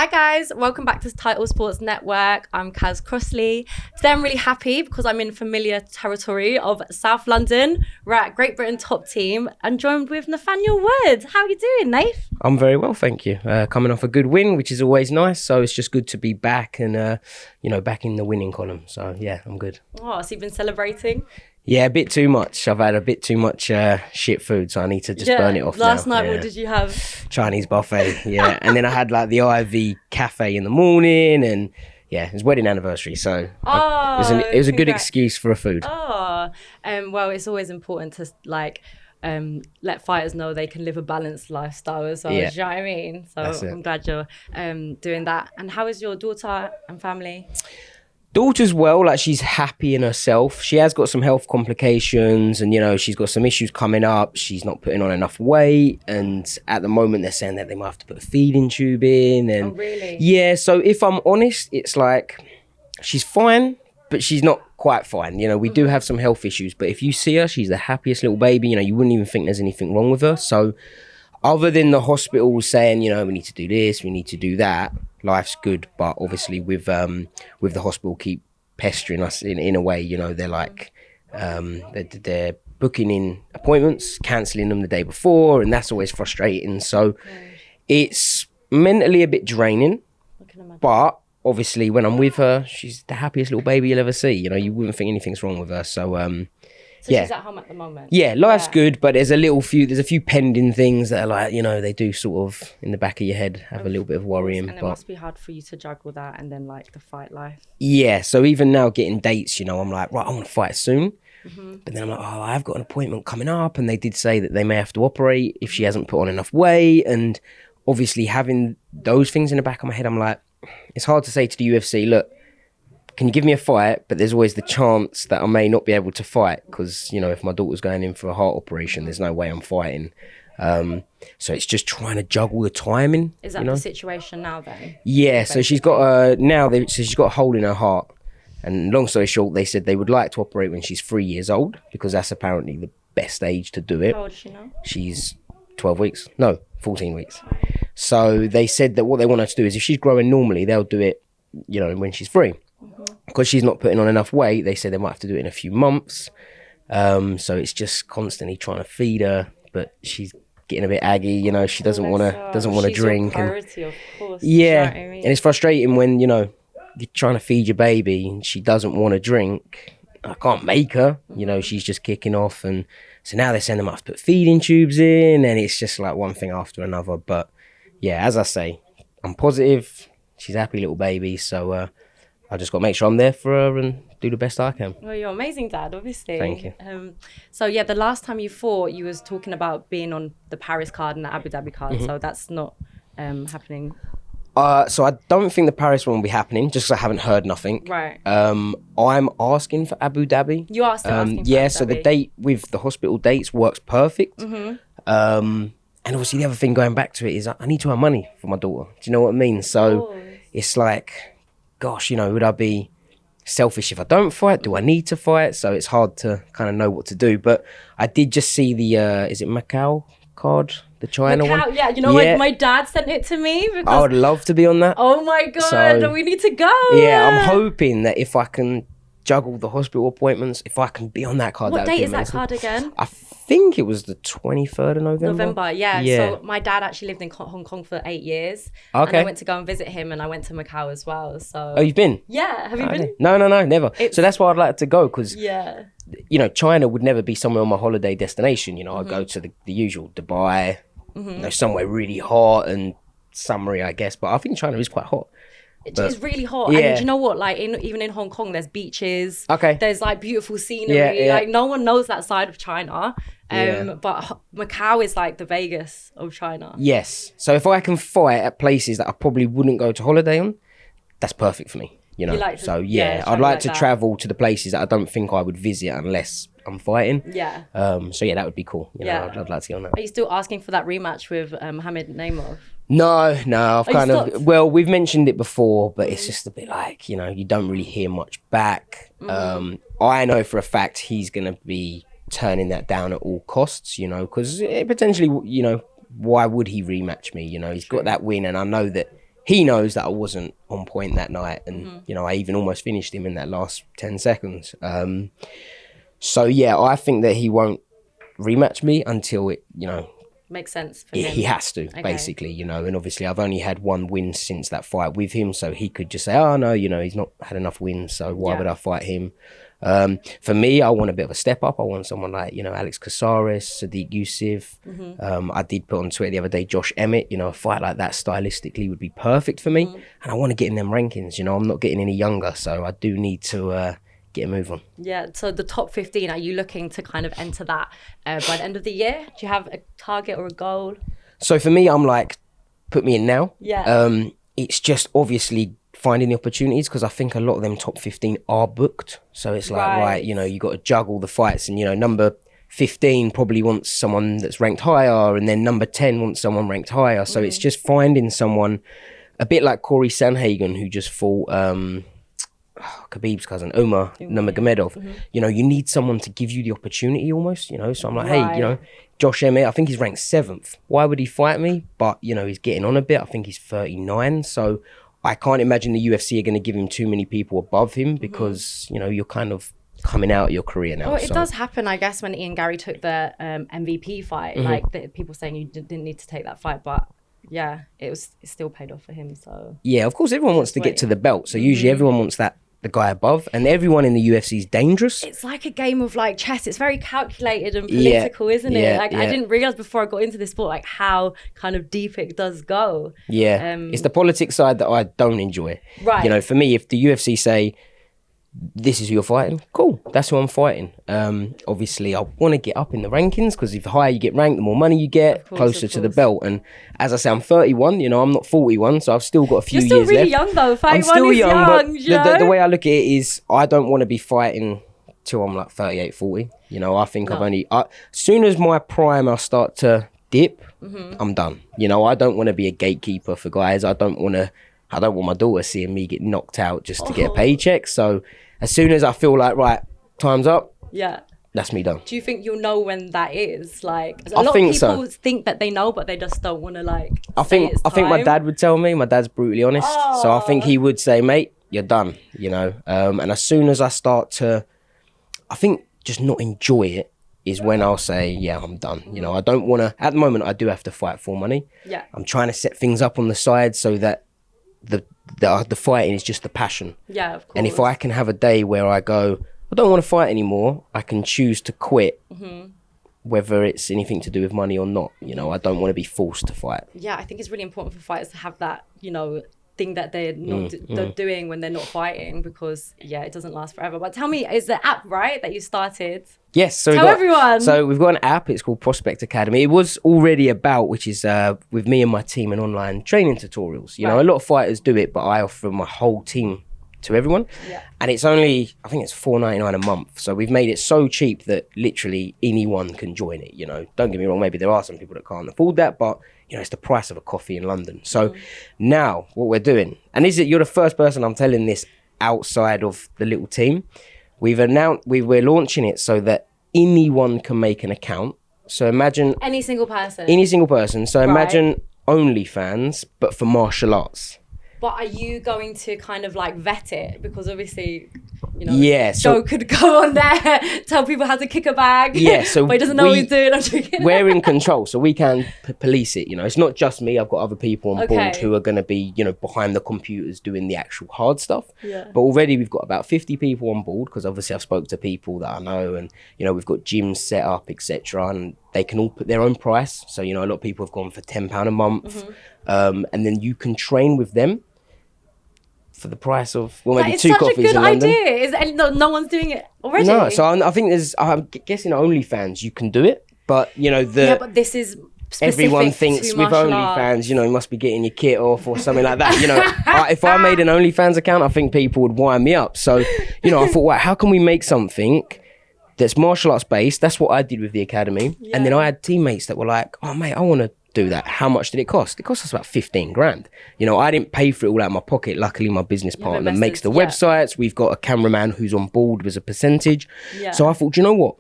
Hi guys, welcome back to Title Sports Network. I'm Kaz Crossley. Today I'm really happy because I'm in familiar territory of South London. We're at Great Britain Top Team and joined with Nathaniel Wood. How are you doing, Nath? I'm very well, thank you. Coming off a good win, which is always nice. So it's just good to be back and, back in the winning column. So yeah, I'm good. Oh, so you've been celebrating? Yeah, a bit too much. I've had a bit too much shit food, so I need to just burn it off Last now. night, what did you have? Chinese buffet, yeah. And then I had like the Ivy cafe in the morning and yeah, it was wedding anniversary. So it was a good excuse for a food. Well, it's always important to let fighters know they can live a balanced lifestyle as well. Yeah. Do you know what I mean? So I'm glad you're doing that. And how is your daughter and family? Daughter's well, like she's happy in herself. She has got some health complications and, she's got some issues coming up. She's not putting on enough weight. And at the moment, they're saying that they might have to put a feeding tube in. And oh, really? Yeah, so if I'm honest, it's like she's fine, but she's not quite fine. We do have some health issues. But if you see her, she's the happiest little baby. You wouldn't even think there's anything wrong with her. So other than the hospital saying, we need to do this, we need to do that, life's good. But obviously with the hospital keep pestering us in a way, they're like, they're booking in appointments, cancelling them the day before, and that's always frustrating. So it's mentally a bit draining, but obviously when I'm with her, she's the happiest little baby you'll ever see. You wouldn't think anything's wrong with her. So she's at home at the moment. Yeah, life's good, but there's a few pending things that are like, they do sort of in the back of your head have a little bit of worrying. And it must be hard for you to juggle that and then like the fight life. Yeah, so even now getting dates, I'm like, right, I want to fight soon. Mm-hmm. But then I'm like, I've got an appointment coming up, and they did say that they may have to operate if she hasn't put on enough weight. And obviously having those things in the back of my head, I'm like, it's hard to say to the UFC, look, can you give me a fight? But there's always the chance that I may not be able to fight because, if my daughter's going in for a heart operation, there's no way I'm fighting. So it's just trying to juggle the timing. Is that the situation now then? Yeah, so she's got she's got a hole in her heart. And long story short, they said they would like to operate when she's 3 years old because that's apparently the best age to do it. How old is she now? She's 12 weeks. No, 14 weeks. So they said that what they want her to do is if she's growing normally, they'll do it, when she's 3. Because she's not putting on enough weight, they said they might have to do it in a few months. So it's just constantly trying to feed her, but she's getting a bit aggy. She doesn't want to drink. Your priority, of course. Yeah, You know what I mean? and it's frustrating when you're trying to feed your baby and she doesn't want to drink. I can't make her. She's just kicking off, and so now they're saying they might have to put feeding tubes in, and it's just like one thing after another. But yeah, as I say, I'm positive. She's a happy little baby, so. I just got to make sure I'm there for her and do the best I can. Well, you're amazing, Dad, obviously. Thank you. So, yeah, the last time you fought, you was talking about being on the Paris card and the Abu Dhabi card. Mm-hmm. So that's not happening. So I don't think the Paris one will be happening, just because I haven't heard nothing. Right. I'm asking for Abu Dhabi. You are still asking for Yeah, Abu so Dhabi. the date with the hospital dates works perfect. Mm-hmm. And obviously the other thing going back to it is I need to earn money for my daughter. Do you know what I mean? So it's like... gosh, would I be selfish if I don't fight? Do I need to fight? So it's hard to kind of know what to do. But I did just see the, is it Macau card? The China one? Yeah, my dad sent it to me. Because I would love to be on that. Oh my God, we need to go. Yeah, I'm hoping that if I can juggle the hospital appointments, if I can be on that card. What date is that card again? I think it was the 23rd of November. Yeah. So my dad actually lived in Hong Kong for 8 years. Okay. And I went to go and visit him, and I went to Macau as well. So. Oh, you've been? Yeah. Have you been? No, never. So that's why I'd like to go because, yeah, China would never be somewhere on my holiday destination. I'd go to the usual Dubai, somewhere really hot and summery, I guess. But I think China is quite hot. It's really hot. Yeah. And you know what? Like even in Hong Kong, there's beaches. Okay. There's like beautiful scenery. Yeah. Like no one knows that side of China. But Macau is like the Vegas of China. Yes. So if I can fight at places that I probably wouldn't go to holiday on, that's perfect for me. I'd like to travel to the places that I don't think I would visit unless I'm fighting. Yeah. So that would be cool. I'd like to get on that. Are you still asking for that rematch with Mohamed Naimov? No, I've we've mentioned it before, but it's just a bit like, you don't really hear much back. I know for a fact he's going to be turning that down at all costs, because potentially, why would he rematch me? He's got that win, and I know that he knows that I wasn't on point that night, and you know, I even almost finished him in that last 10 seconds. So yeah, I think that he won't rematch me until it, you know, makes sense for him. He has to, basically, you know, and obviously I've only had one win since that fight with him, so he could just say, oh no, you know, he's not had enough wins, so why would I fight him? For me, I want a bit of a step up. I want someone like, you know, Alex Casares, Sadiq Youssef. I did put on Twitter the other day, Josh Emmett. You know, a fight like that stylistically would be perfect for me. And I want to get in them rankings. You know, I'm not getting any younger, so I do need to get a move on. Yeah, so the top 15, are you looking to kind of enter that by the end of the year? Do you have a target or a goal? So for me, I'm like, put me in now. Yeah. It's just obviously finding the opportunities, because I think a lot of them top 15 are booked. So it's like, right, you know, you got to juggle the fights, and, you know, number 15 probably wants someone that's ranked higher, and then number 10 wants someone ranked higher. So it's just finding someone, a bit like Corey Sanhagen, who just fought Khabib's cousin, Umar Nurmagomedov. You know, you need someone to give you the opportunity almost, you know. So I'm like, hey, you know, Josh Emmett, I think he's ranked 7th. Why would he fight me? But, you know, he's getting on a bit. I think he's 39. So I can't imagine the UFC are going to give him too many people above him, because, you know, you're kind of coming out of your career now. Well, it does happen, I guess, when Ian Gary took the MVP fight. Like, people saying you didn't need to take that fight, but yeah, it still paid off for him. So yeah, of course, everyone wants to get to the belt. So usually everyone wants the guy above, and everyone in the UFC is dangerous. It's like a game of like chess. It's very calculated and political, isn't it? Like I didn't realize before I got into this sport like how kind of deep it does go. It's the politics side that I don't enjoy. Right. You know, for me, if the UFC say, this is who you're fighting, cool, that's who I'm fighting. Obviously I want to get up in the rankings, because if the higher you get ranked, the more money you get, closer to the belt. And as I say, I'm 31, you know, I'm not 41, so I've still got a few years left. You're still really young though. 31 I'm still is young, but the way I look at it is, I don't want to be fighting till I'm like 38, 40. You know, I think as soon as my prime I start to dip, I'm done. You know, I don't want to be a gatekeeper for guys. I don't want my daughter seeing me get knocked out just to get a paycheck. So as soon as I feel like, right, time's up, that's me done. Do you think you'll know when that is? Like, a lot of people think that they know, but they just don't want to like. I think my dad would tell me. My dad's brutally honest, so I think he would say, "Mate, you're done." You know, and as soon as I start to, I think, just not enjoy it is when I'll say, "Yeah, I'm done." You know, I don't want to. At the moment, I do have to fight for money. Yeah, I'm trying to set things up on the side so that the fighting is just the passion. Yeah, of course. And if I can have a day where I go, I don't want to fight anymore, I can choose to quit, whether it's anything to do with money or not. You know, I don't want to be forced to fight. Yeah, I think it's really important for fighters to have that, you know, thing that they're not they're doing when they're not fighting, because it doesn't last forever. But tell me, is the app right that you started? Yes, so tell everyone. So we've got an app. It's called Prospect Academy. It was already about, which is with me and my team, an online training tutorials. You know, a lot of fighters do it, but I offer my whole team to everyone. And it's only, I think it's $4.99 a month. So we've made it so cheap that literally anyone can join it. You know, don't get me wrong, maybe there are some people that can't afford that, but you know, it's the price of a coffee in London. So now what we're doing, and you're the first person I'm telling this outside of the little team. We've announced we're launching it so that anyone can make an account. So imagine any single person. So imagine OnlyFans, but for martial arts. But are you going to kind of like vet it? Because obviously, you know, Joe could go on there, tell people how to kick a bag. Yeah, so but he doesn't know what he's doing. I'm joking. We're in control, so we can police it. You know, it's not just me. I've got other people on board who are going to be, you know, behind the computers doing the actual hard stuff. Yeah. But already we've got about 50 people on board, because obviously I've spoke to people that I know, and you know, we've got gyms set up, etc. And they can all put their own price. So you know, a lot of people have gone for £10 a month, and then you can train with them for the price of, well, maybe two coffees in London. It's such a good idea. No one's doing it already. No, so I think I'm guessing OnlyFans you can do it, but you know but this is everyone thinks with OnlyFans, you know, you must be getting your kit off or something like that. You know, if I made an OnlyFans account, I think people would wind me up. So you know, I thought, wow, how can we make something that's martial arts based? That's what I did with the academy, and then I had teammates that were like, oh mate, I want to do that. How much did it cost? It cost us about 15 grand. You know, I didn't pay for it all out of my pocket. Luckily, my business partner makes the websites. We've got a cameraman who's on board with a percentage. So I thought, you know what?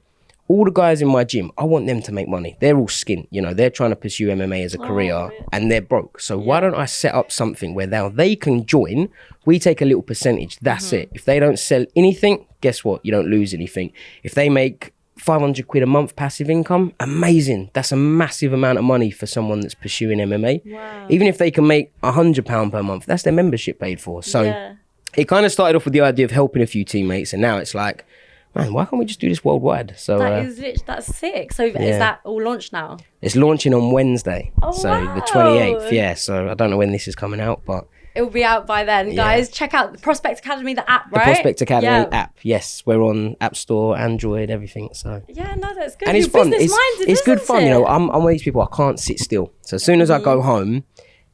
all the guys in my gym, I want them to make money. They're all skint, you know, they're trying to pursue MMA as a career and they're broke. So why don't I set up something where now they can join, we take a little percentage, that's it. If they don't sell anything, guess what? You don't lose anything. If they make 500 quid a month passive income, amazing. That's a massive amount of money for someone that's pursuing MMA. Wow. Even if they can make £100 per month, that's their membership paid for. So it kind of started off with the idea of helping a few teammates, and now it's like, man, why can't we just do this worldwide? So that's sick. So is that all launched now? It's launching on Wednesday. Oh, so wow. the 28th, yeah. So I don't know when this is coming out, but it will be out by then, guys. Check out the Prospect Academy, the app, right? The Prospect Academy app, yes. We're on App Store, Android, everything. So yeah, no, that's good. And it's fun. It's good fun. You know, I'm one of these people, I can't sit still. So as soon as I go home,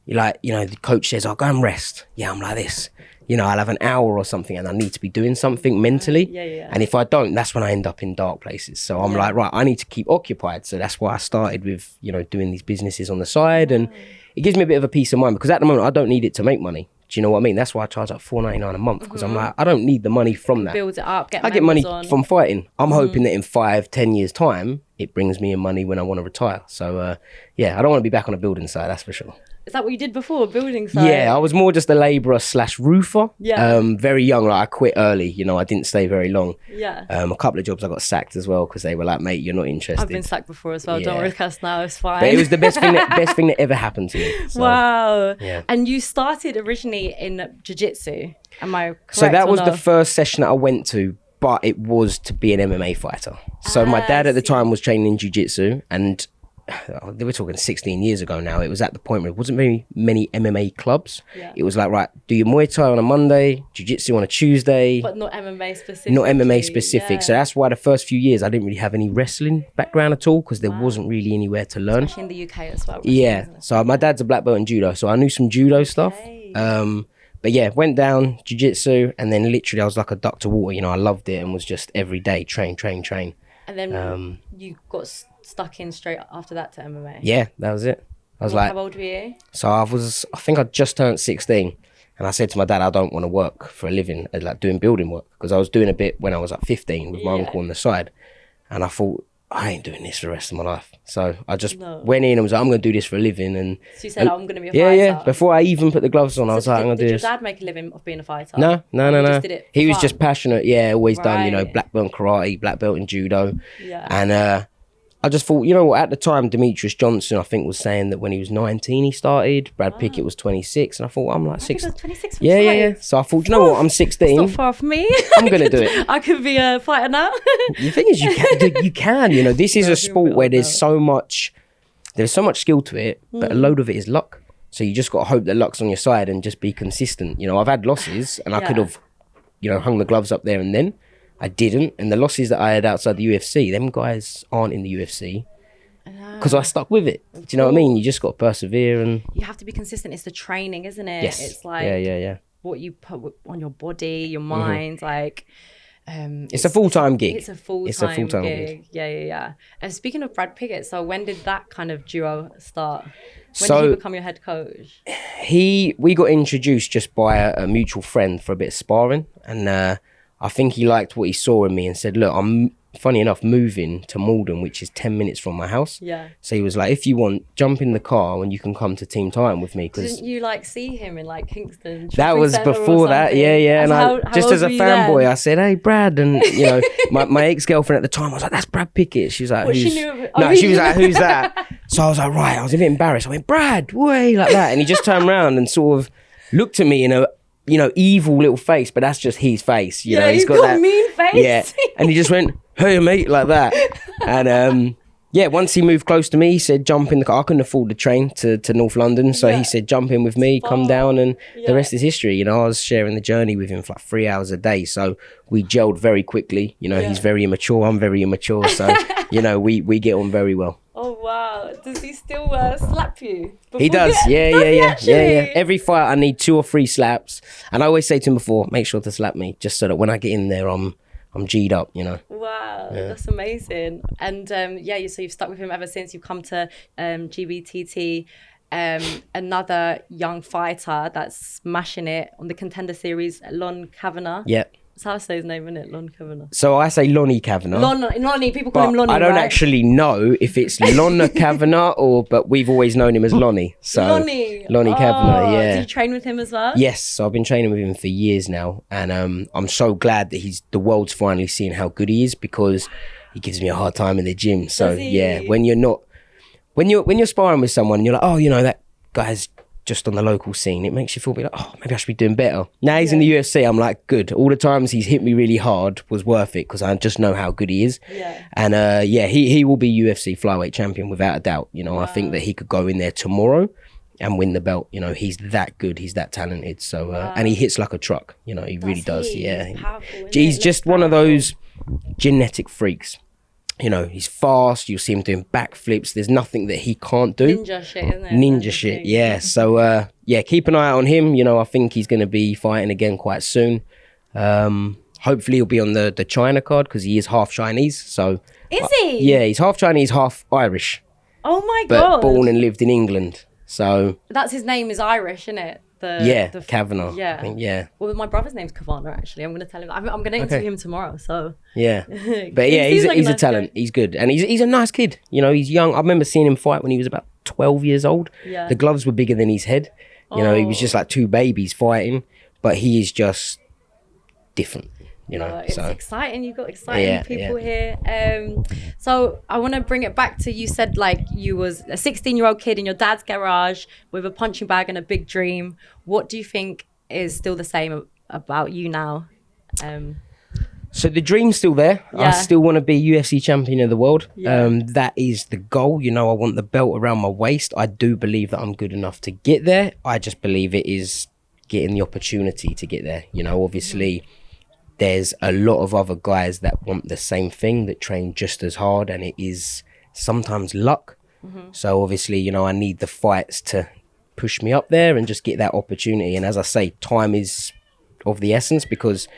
you're like, you know, the coach says, I'll go and rest. Yeah, I'm like this. You know, I'll have an hour or something and I need to be doing something mentally. And if I don't, that's when I end up in dark places. So I'm like, right, I need to keep occupied. So that's why I started with, you know, doing these businesses on the side. And it gives me a bit of a peace of mind because at the moment, I don't need it to make money. Do you know what I mean? That's why I charge like $4.99 a month because I'm like, I don't need the money from that. Build it up, I get money from fighting. I'm hoping that in 5-10 years' time, it brings me in money when I want to retire. So yeah, I don't want to be back on a building site, that's for sure. Is that what you did before, building site? Yeah, I was more just a labourer / roofer. Yeah. Very young, like I quit early. You know, I didn't stay very long. Yeah. A couple of jobs I got sacked as well because they were like, mate, you're not interested. I've been sacked before as well. Don't worry, cuss now, it's fine. But it was the best thing that ever happened to me. So, wow. Yeah. And you started originally in jiu-jitsu. Am I correct? So that was the first session that I went to, but it was to be an MMA fighter. So my dad at the time was training in jiu-jitsu, and they were talking 16 years ago now. It was at the point where it wasn't very many MMA clubs. It was like, right, do your Muay Thai on a Monday, jiu-jitsu on a Tuesday. But not MMA specific. Not MMA specific. So that's why the first few years I didn't really have any wrestling background at all because there wasn't really anywhere to learn. Especially in the UK as well. Yeah. So my dad's a black belt in judo, so I knew some judo stuff. But yeah, went down jiu-jitsu and then literally I was like a duck to water. You know, I loved it and was just every day train. And then you got stuck in straight after that to MMA. Yeah, that was it. I was like, how old were you? So I think I just turned 16 and I said to my dad, I don't want to work for a living, like doing building work, because I was doing a bit when I was like 15 with my uncle on the side. And I thought, I ain't doing this for the rest of my life. So I just went in and was like, I'm going to do this for a living. And so you said, I'm going to be a fighter. Yeah. Before I even put the gloves on, I was like, I'm going to do this. Did your dad make a living of being a fighter? No. He was just passionate. Yeah, always done, you know, Right. black belt in karate, black belt in judo. Yeah. And I just thought, you know what, at the time, Demetrius Johnson, I think, was saying that when he was 19, he started. Brad Pickett was 26. And I thought, well, I'm like 6. 26 Yeah. So I thought, you know what, I'm 16. It's not far from me. I'm going to do it. I could be a fighter now. The thing is, you can, you know, this is a sport where there's so much skill to it, but a load of it is luck. So you just got to hope that luck's on your side and just be consistent. You know, I've had losses and I could have, you know, hung the gloves up there and then. I didn't. And the losses that I had outside the UFC, them guys aren't in the UFC because I stuck with it. Do you know what I mean? You just got to persevere and... You have to be consistent. It's the training, isn't it? Yes. It's like what you put on your body, your mind, like... it's a full-time gig. It's a full-time gig. Yeah. And speaking of Brad Pickett, so when did that kind of duo start? When did he become your head coach? We got introduced just by a mutual friend for a bit of sparring, and I think he liked what he saw in me and said, look, I'm, funny enough, moving to Malden, which is 10 minutes from my house. Yeah. So he was like, if you want, jump in the car and you can come to Team Time with me. Didn't you like see him in like Kingston? That was before that, yeah. And how just as a fanboy, I said, hey, Brad. And, you know, my ex-girlfriend at the time, I was like, that's Brad Pickett. She was like, who's... she was like, who's that? So I was like, right. I was a bit embarrassed. I went, Brad, way, like that. And he just turned around and sort of looked at me in a, you know, evil little face, but that's just his face. You know, he's got that mean face. Yeah, and he just went, "Hey, mate," like that. And once he moved close to me, he said, "Jump in the car." I couldn't afford the train to North London, so he said, "Jump in with me, come down," and the rest is history. You know, I was sharing the journey with him for like 3 hours a day, so we gelled very quickly. You know, he's very immature, I'm very immature, so you know, we get on very well. Oh wow! Does he still slap you? He does. Yeah. Every fight I need 2 or 3 slaps, and I always say to him before, make sure to slap me, just so that when I get in there, I'm G'd up. You know. Wow, that's amazing. And so you've stuck with him ever since. You've come to GBTT, another young fighter that's smashing it on the Contender Series, Lon Kavanagh. Yeah. That's how I say his name, isn't it? Lon Kavanagh. So I say Lonnie Kavanagh. Lonnie, people call him Lonnie, I don't right? actually know if it's Lonna Kavanagh but we've always known him as Lonnie. So Lonnie Kavanagh, yeah. Do you train with him as well? Yes, so I've been training with him for years now, and I'm so glad that the world's finally seeing how good he is, because he gives me a hard time in the gym. So yeah, when you're sparring with someone and you're like, oh, that guy's just on the local scene, it makes you feel a bit like, oh, maybe I should be doing better. Now he's in the UFC, I'm like, good. All the times he's hit me really hard was worth it, because I just know how good he is. Yeah. And he will be UFC flyweight champion without a doubt. I think that he could go in there tomorrow and win the belt. He's that good, he's that talented. So and he hits like a truck. He really does. Yeah. He's powerful, He's just one of those genetic freaks. He's fast. You'll see him doing backflips. There's nothing that he can't do. Ninja shit, isn't it? Ninja shit, yeah. So, keep an eye out on him. I think he's going to be fighting again quite soon. Hopefully he'll be on the China card, because he is half Chinese. So is he? Yeah, he's half Chinese, half Irish. Oh my but God. Born and lived in England. So that's his name is Irish, isn't it? Kavanagh. Yeah. I think, yeah. Well, my brother's name's Kavanagh, actually. I'm going to tell him. I'm going to interview him tomorrow, so. Yeah. But yeah, he's a talent. He's good. And he's a nice kid. He's young. I remember seeing him fight when he was about 12 years old. Yeah. The gloves were bigger than his head. He was just like two babies fighting. But he is just different. It's exciting. You've got exciting people here. So I want to bring it back to, you said like you was a 16-year-old kid in your dad's garage with a punching bag and a big dream. What do you think is still the same about you now? So the dream's still there. I still want to be UFC champion of the world. That is the goal. I want the belt around my waist. I do believe that I'm good enough to get there. I just believe it is getting the opportunity to get there. Obviously, there's a lot of other guys that want the same thing, that train just as hard, and it is sometimes luck. So obviously, I need the fights to push me up there and just get that opportunity. And as I say, time is of the essence, because,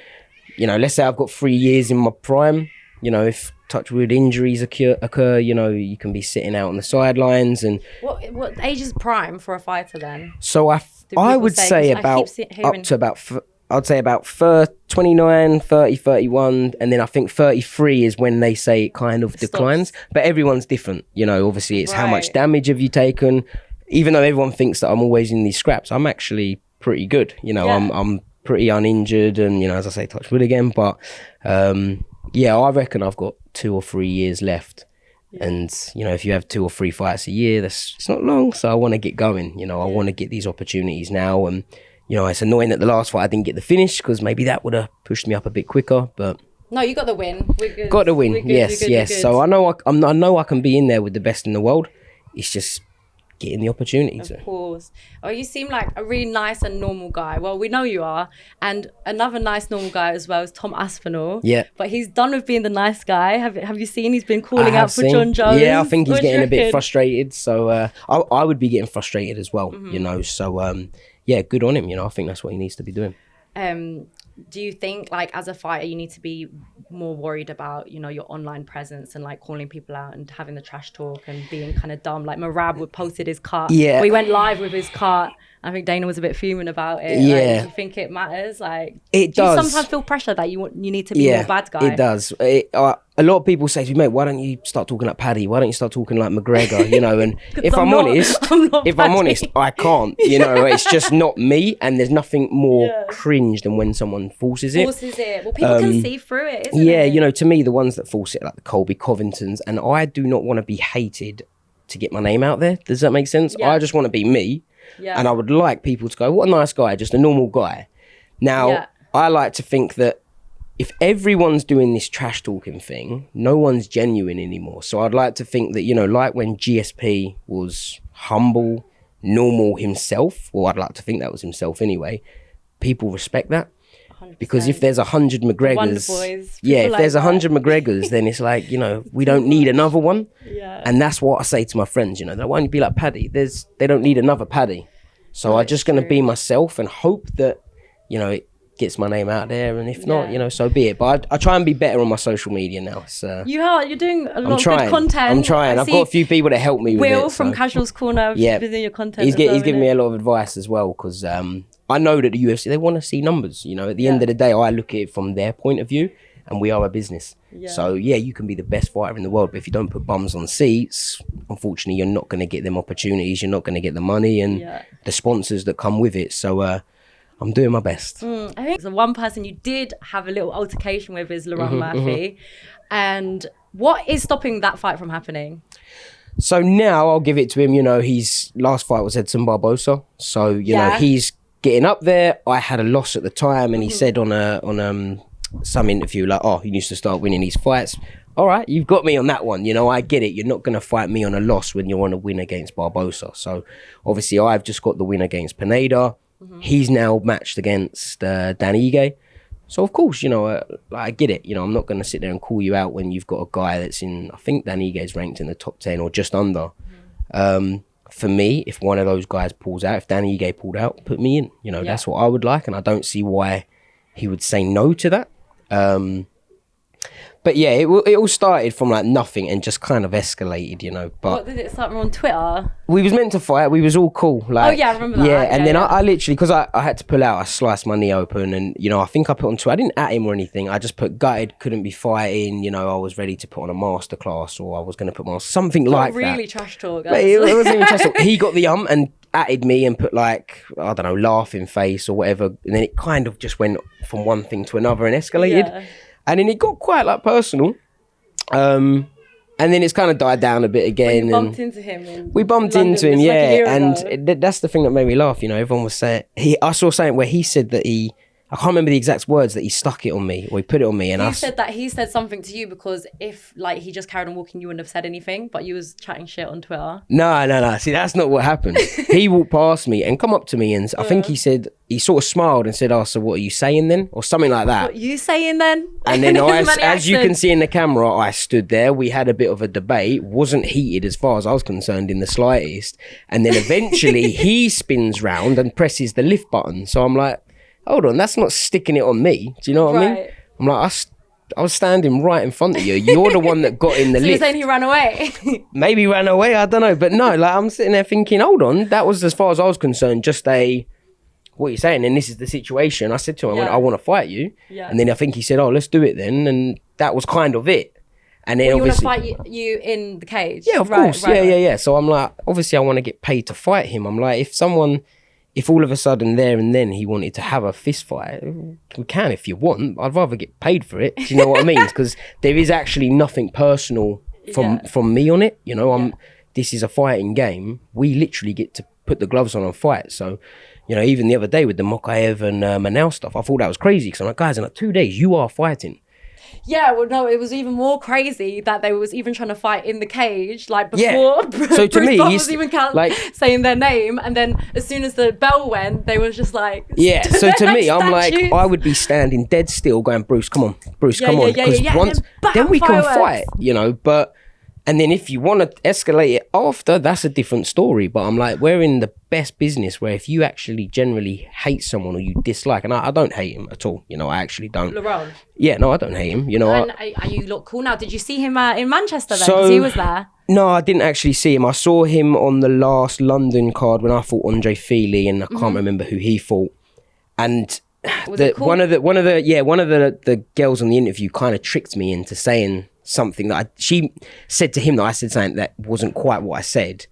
let's say I've got 3 years in my prime, if touch wood injuries occur, you can be sitting out on the sidelines. And what age is prime for a fighter then? So I would say about up to about I'd say about 29, 30, 31, and then I think 33 is when they say it kind of declines. But everyone's different, obviously it's how much damage have you taken. Even though everyone thinks that I'm always in these scraps, I'm actually pretty good. I'm pretty uninjured, and, as I say, touch wood again. But I reckon I've got 2 or 3 years left. And, if you have 2 or 3 fights a year, it's not long. So I want to get going, I want to get these opportunities now. And, it's annoying that the last fight I didn't get the finish, because maybe that would have pushed me up a bit quicker. But no, you got the win. We're good. Got the win. We're good, Yes, we're good, yes. we're good. So I know I can be in there with the best in the world. It's just getting the opportunity to. Of course. Oh, you seem like a really nice and normal guy. Well, we know you are. And another nice normal guy as well is Tom Aspinall. Yeah. But he's done with being the nice guy. Have you seen he's been calling out for John Jones? Yeah, I think he's getting a bit frustrated. So I would be getting frustrated as well, So good on him. I think that's what he needs to be doing. Do you think, like, as a fighter, you need to be more worried about, your online presence and, like, calling people out and having the trash talk and being kind of dumb? Like, Marab would posted his cut. Yeah. We went live with his cut. I think Dana was a bit fuming about it. Yeah. Like, do you think it matters? Like, it do does. you sometimes feel pressure that you need to be more bad guy? It does. A lot of people say to me, mate, why don't you start talking like Paddy? Why don't you start talking like McGregor? And if I'm honest, I can't. It's just not me, and there's nothing more cringe than when someone forces it. Well, people can see through it, isn't it? Yeah, to me, the ones that force it, like the Colby Covingtons, and I do not want to be hated to get my name out there. Does that make sense? Yeah. I just want to be me. Yeah. And I would like people to go, what a nice guy, just a normal guy. Now, I like to think that if everyone's doing this trash talking thing, no one's genuine anymore. So I'd like to think that, like when GSP was humble, normal himself, or I'd like to think that was himself anyway, people respect that. 100%. Because if there's 100 McGregors, if there's 100 McGregors, then it's like, we don't need another one. Yeah. And that's what I say to my friends, they're like, why don't you be like Paddy? They don't need another Paddy. So I'm just going to be myself and hope that, it gets my name out there. And if not, so be it. But I try and be better on my social media now. So you're doing a lot of good content. I'm trying. I've got a few people that help me with it. Will from Casuals Corner, been doing your content. He's giving me a lot of advice as well, because I know that the UFC, they want to see numbers. You know, at the end of the day, I look at it from their point of view, and we are a business. So yeah, you can be the best fighter in the world, but if you don't put bums on seats, unfortunately, you're not going to get them opportunities. You're not going to get the money and the sponsors that come with it. So I'm doing my best. I think the one person you did have a little altercation with is Laurent Murphy. And what is stopping that fight from happening? So now I'll give it to him. You know, his last fight was Edson Barbosa. So, you know, he's getting up there. I had a loss at the time, and he said on some interview, like, oh, he needs to start winning these fights. All right, you've got me on that one. You know, I get it. You're not going to fight me on a loss when you're on a win against Barbosa. So obviously I've just got the win against Pineda. He's now matched against Dan Ige. So of course, you know, I get it. You know, I'm not going to sit there and call you out when you've got a guy that's in, I think Dan Ige's ranked in the top 10 or just under. For me, if one of those guys pulls out, if Dan Ige pulled out, put me in. You know, that's what I would like. And I don't see why he would say no to that. But yeah, it all started from like nothing and just kind of escalated, you know. But what did it start from on Twitter? We was meant to fight. We was all cool. Like, oh yeah, I remember that. Yeah, and then I literally, because I had to pull out, I sliced my knee open, and you know, I think I put on Twitter. I didn't at him or anything. I just put gutted, couldn't be fighting. You know, I was ready to put on a masterclass, or I was going to put on something like really that. Really trash talk. But it wasn't even trash talk. He got the and atted me and put like, I don't know, laughing face or whatever, and then it kind of just went from one thing to another and escalated, and then it got quite like personal. And then it's kind of died down a bit again. We bumped into him. We bumped into him, yeah. And that's the thing that made me laugh. You know, everyone was saying, I saw something where he said that I can't remember the exact words, that he stuck it on me or he put it on me. And he said something to you because if like he just carried on walking, you wouldn't have said anything, but you was chatting shit on Twitter. No. See, that's not what happened. He walked past me and come up to me, and I think he said, he sort of smiled and said, oh, so what are you saying then? Or something like that. What are you saying then? And then as you can see in the camera, I stood there. We had a bit of a debate. Wasn't heated as far as I was concerned in the slightest. And then eventually he spins round and presses the lift button. So I'm like, hold on, that's not sticking it on me. Do you know what I mean? I'm like, I was standing right in front of you. You're the one that got in the so lift. You're saying he ran away? Maybe ran away, I don't know. But no, like I'm sitting there thinking, hold on, that was, as far as I was concerned, just what are you saying? And this is the situation. I said to him, I want to fight you. Yeah. And then I think he said, oh, let's do it then. And that was kind of it. And then obviously, you want to fight you in the cage? Yeah, of course. Yeah. So I'm like, obviously I want to get paid to fight him. I'm like, if all of a sudden there and then he wanted to have a fist fight, we can if you want. I'd rather get paid for it. Do you know what I mean? Because there is actually nothing personal from me on it. You know, this is a fighting game. We literally get to put the gloves on and fight. So, you know, even the other day with the Mokaev and Manel stuff, I thought that was crazy because I'm like, guys, in like 2 days, you are fighting. Yeah, well, no, it was even more crazy that they was even trying to fight in the cage, like before. Yeah. So to me, was even saying their name, and then as soon as the bell went, they was just like, yeah. So to me, I'm like, I would be standing dead still, going, Bruce, come on, Bruce, come on, because then we can fight, you know. But and then if you want to escalate it after, that's a different story. But I'm like, we're in the best business where if you actually generally hate someone or you dislike, and I don't hate him at all, you know, I actually don't. Laurent? Yeah, no, I don't hate him, you know. And are you look cool now? Did you see him in Manchester then? Because he was there. No, I didn't actually see him. I saw him on the last London card when I fought Andre Feely, and I can't remember who he fought. And cool? one of the girls on the interview kind of tricked me into saying something that she said to him that I said something that wasn't quite what I said.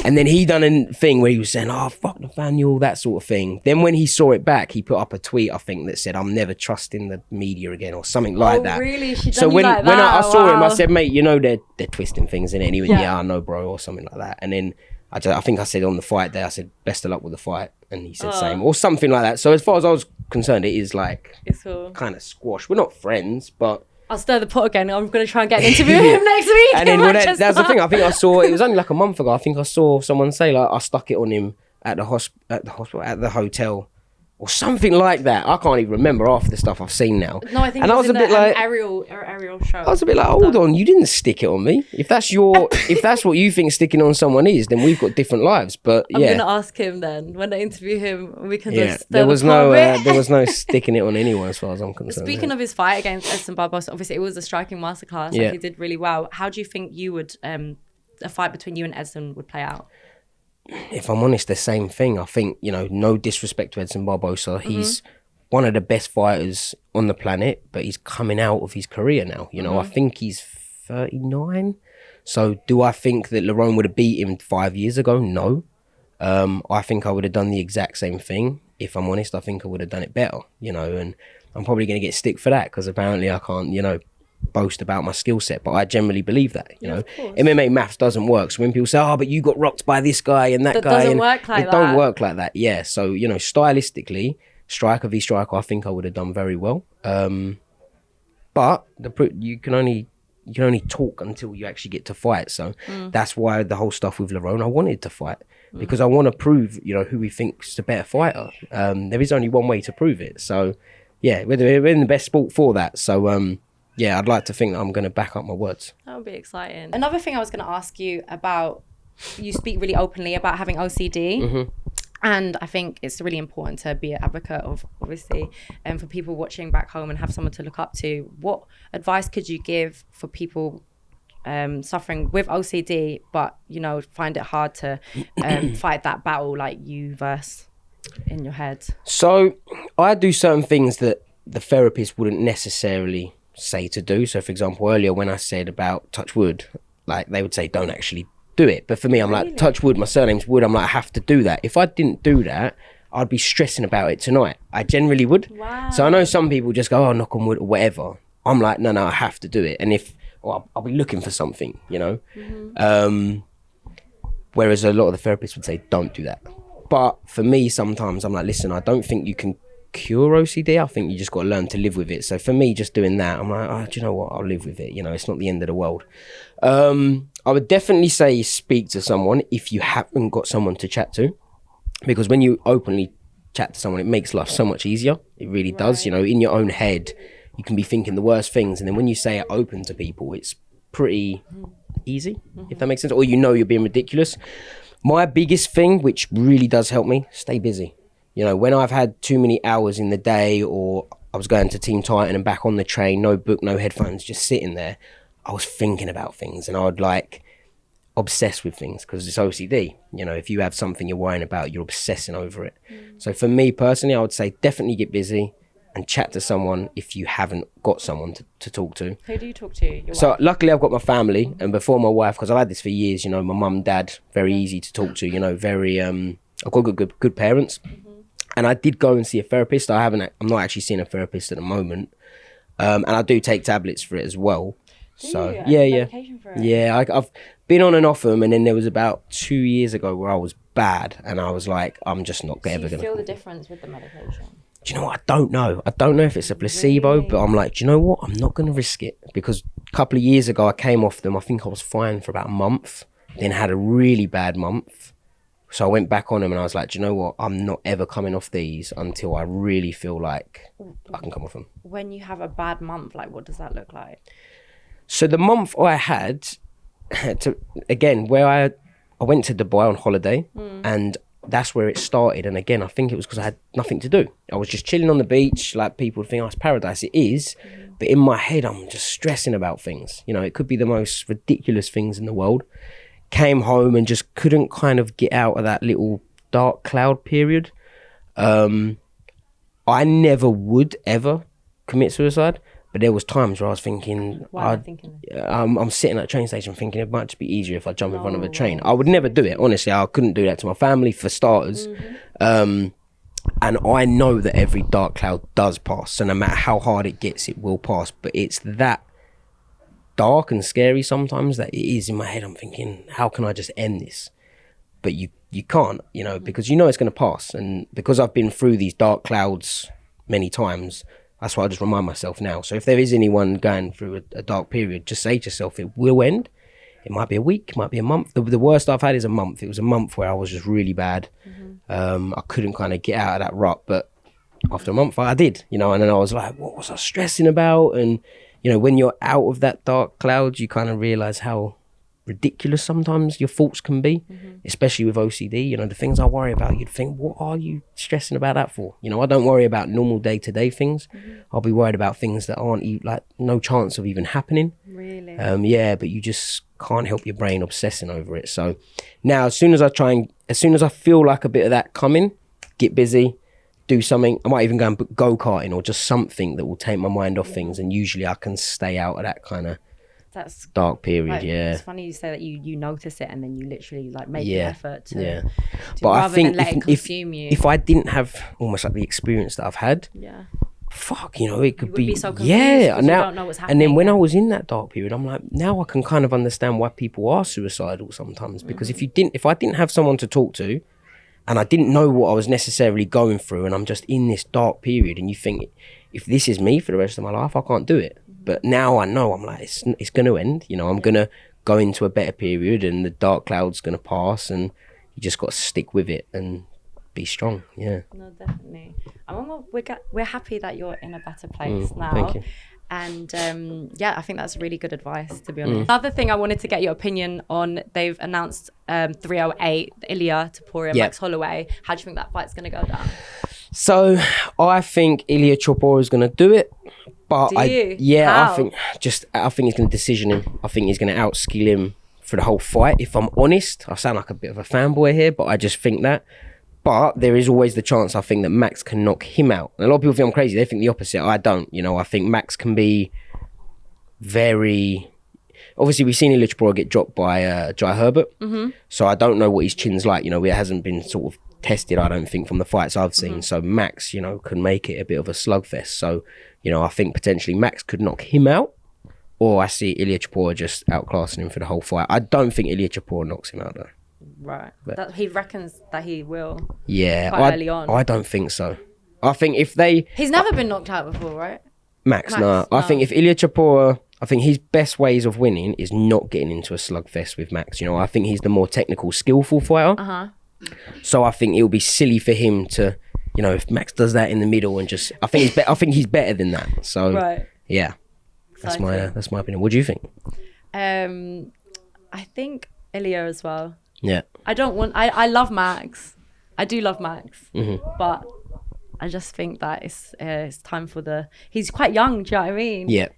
And then he done a thing where he was saying, oh, fuck Nathaniel, that sort of thing. Then when he saw it back, he put up a tweet, I think, that said, I'm never trusting the media again or something like that. Really? She so when I saw him, I said, mate, you know, they're twisting things in it. And he went, yeah, I know, bro, or something like that. And then I think I said on the fight day, I said, best of luck with the fight. And he said same or something like that. So as far as I was concerned, it is like kind of squash. We're not friends, but I'll stir the pot again. I'm going to try and get an interview with him next week. And then that's the thing. I think I saw, it was only like a month ago, I think I saw someone say like, I stuck it on him at the hotel or something like that. I can't even remember half the stuff I've seen now. No, I think it was in the aerial show. I was a bit like, hold on, you didn't stick it on me. If that's what you think sticking on someone is, then we've got different lives. But yeah, I'm gonna ask him then when I interview him. We can just there was no sticking it on anyone as far as I'm concerned. Speaking of his fight against Edson Barbosa, obviously it was a striking masterclass. Yeah. He did really well. How do you think a fight between you and Edson would play out? if I'm honest, the same thing. I think, you know, no disrespect to Edson Barbosa. He's one of the best fighters on the planet, but he's coming out of his career now. You know, I think he's 39. So do I think that Lerone would have beat him 5 years ago? No. I think I would have done the exact same thing. If I'm honest, I think I would have done it better, you know, and I'm probably going to get stick for that because apparently I can't, you know, boast about my skill set, but I generally believe that, you know. MMA maths doesn't work. So when people say, oh, but you got rocked by this guy and that guy, doesn't work like it don't work like that. Yeah. So, you know, stylistically, striker v striker, I think I would have done very well. But you can only talk until you actually get to fight. So that's why the whole stuff with Lerone, I wanted to fight because I want to prove, you know, who we think's the better fighter. There is only one way to prove it. So yeah, we're in the best sport for that. So yeah, I'd like to think that I'm going to back up my words. That would be exciting. Another thing I was going to ask you about, you speak really openly about having OCD. And I think it's really important to be an advocate of, obviously, and for people watching back home and have someone to look up to. What advice could you give for people suffering with OCD, but, you know, find it hard to fight that battle like you verse in your head? So I do certain things that the therapist wouldn't necessarily say to do. So, for example, earlier when I said about touch wood, like they would say, don't actually do it. But for me, I'm like, touch wood, my surname's Wood. I'm like, I have to do that. If I didn't do that, I'd be stressing about it tonight. I generally would. Wow. So I know some people just go, oh, knock on wood or whatever. I'm like, no, I have to do it. And I'll be looking for something, you know. Whereas a lot of the therapists would say, don't do that. But for me, sometimes I'm like, listen, I don't think you can cure OCD. I think you just got to learn to live with it. So for me, just doing that, I'm like, oh, do you know what? I'll live with it. You know, it's not the end of the world. I would definitely say speak to someone if you haven't got someone to chat to, because when you openly chat to someone, it makes life so much easier. It really does. You know, in your own head, you can be thinking the worst things, and then when you say it open to people, it's pretty easy, if that makes sense. Or you know you're being ridiculous. My biggest thing, which really does help me, stay busy. You know, when I've had too many hours in the day, or I was going to Team Titan and back on the train, no book, no headphones, just sitting there, I was thinking about things, and I would like obsess with things because it's OCD. You know, if you have something you're worrying about, you're obsessing over it. So for me personally, I would say definitely get busy and chat to someone if you haven't got someone to talk to. Who do you talk to? Your so wife? Luckily I've got my family, and before my wife, because I've had this for years, you know, my mum, dad, very easy to talk to, you know, very I've got good parents. And I did go and see a therapist. I'm not actually seeing a therapist at the moment. And I do take tablets for it as well. Medication for it? Yeah, I've been on and off them, and then there was about 2 years ago where I was bad, and I was like, I'm just not ever going to feel the difference with the medication? Do you know what? I don't know if it's a placebo, but I'm like, do you know what? I'm not going to risk it, because a couple of years ago I came off them. I think I was fine for about a month, then had a really bad month. So I went back on them, and I was like, do you know what? I'm not ever coming off these until I really feel like I can come off them. When you have a bad month, like, what does that look like? So the month I had, where I went to Dubai on holiday, and that's where it started. And again, I think it was because I had nothing to do. I was just chilling on the beach, like people think, oh, it's paradise. It is. But in my head, I'm just stressing about things. You know, it could be the most ridiculous things in the world. Came home and just couldn't kind of get out of that little dark cloud period. I never would ever commit suicide. But there was times where I was thinking, I'm sitting at a train station thinking it might just be easier if I jump in front of a train. I would never do it. Honestly, I couldn't do that to my family, for starters. And I know that every dark cloud does pass. So no matter how hard it gets, it will pass. But it's that dark and scary sometimes that it is in my head. I'm thinking, how can I just end this? But you can't, you know, because you know it's going to pass. And because I've been through these dark clouds many times, that's why I just remind myself now. So if there is anyone going through a dark period, just say to yourself, it will end. It might be a week, it might be a month. The worst I've had is a month. It was a month where I was just really bad. I couldn't kind of get out of that rut. But after a month, I did, you know, and then I was like, what was I stressing about? And, you know, when you're out of that dark cloud, you kind of realize how ridiculous sometimes your thoughts can be, especially with OCD. You know, the things I worry about, you'd think, what are you stressing about that for? You know, I don't worry about normal day-to-day things. I'll be worried about things that aren't like no chance of even happening. Really? Yeah, but you just can't help your brain obsessing over it. So now, as soon as I feel like a bit of that coming, get busy, do something. I might even go and go-karting or just something that will take my mind off things. And usually I can stay out of that kind of dark period. It's funny you say that you notice it and then you literally like make an effort to but I think let it consume you. If I didn't have almost like the experience that I've had, fuck, you know, it could be so confused now, you don't know what's happening. And then when I was in that dark period, I'm like, now I can kind of understand why people are suicidal sometimes, because if I didn't have someone to talk to and I didn't know what I was necessarily going through, and I'm just in this dark period, and you think, if this is me for the rest of my life, I can't do it. But now I know, I'm like, it's going to end, you know, I'm going to go into a better period and the dark cloud's going to pass, and you just got to stick with it and be strong. No, definitely. We're happy that you're in a better place now. Thank you. And I think that's really good advice, to be honest. Another thing I wanted to get your opinion on, they've announced 308, ILIA TOPURIA, Max Holloway. How do you think that fight's going to go down? So I think ILIA TOPURIA is going to do it. But How? I think he's going to decision him. I think he's going to outskill him for the whole fight. If I'm honest, I sound like a bit of a fanboy here, but I just think that. But there is always the chance, I think, that Max can knock him out. And a lot of people think I'm crazy. They think the opposite. I don't. You know, I think Max can be very... Obviously, we've seen ILIA TOPURIA get dropped by Jai Herbert. So I don't know what his chin's like. You know, it hasn't been sort of tested, I don't think, from the fights I've seen. So Max, you know, can make it a bit of a slugfest. So, you know, I think potentially Max could knock him out, or I see ILIA TOPURIA just outclassing him for the whole fight. I don't think ILIA TOPURIA knocks him out, though. Right. He reckons that he will. Yeah. Quite early on. I don't think so. I think if they... He's never been knocked out before, right? Max, no. I think if ILIA TOPURIA... I think his best ways of winning is not getting into a slugfest with Max. You know, I think he's the more technical, skillful fighter. So I think it'll be silly for him to... You know, if Max does that in the middle and just... I think he's better than that. So, yeah. That's my opinion. What do you think? I think ILIA as well. Yeah. I love Max. I do love Max. But I just think that it's time for he's quite young, do you know what I mean? Yeah.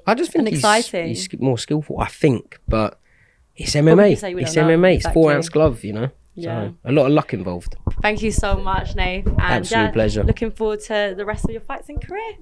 I just think he's more skillful, I think, but it's MMA. It's MMA. It's 4-ounce glove, you know? So a lot of luck involved. Thank you so much, Nate. And absolute pleasure. Looking forward to the rest of your fights and career.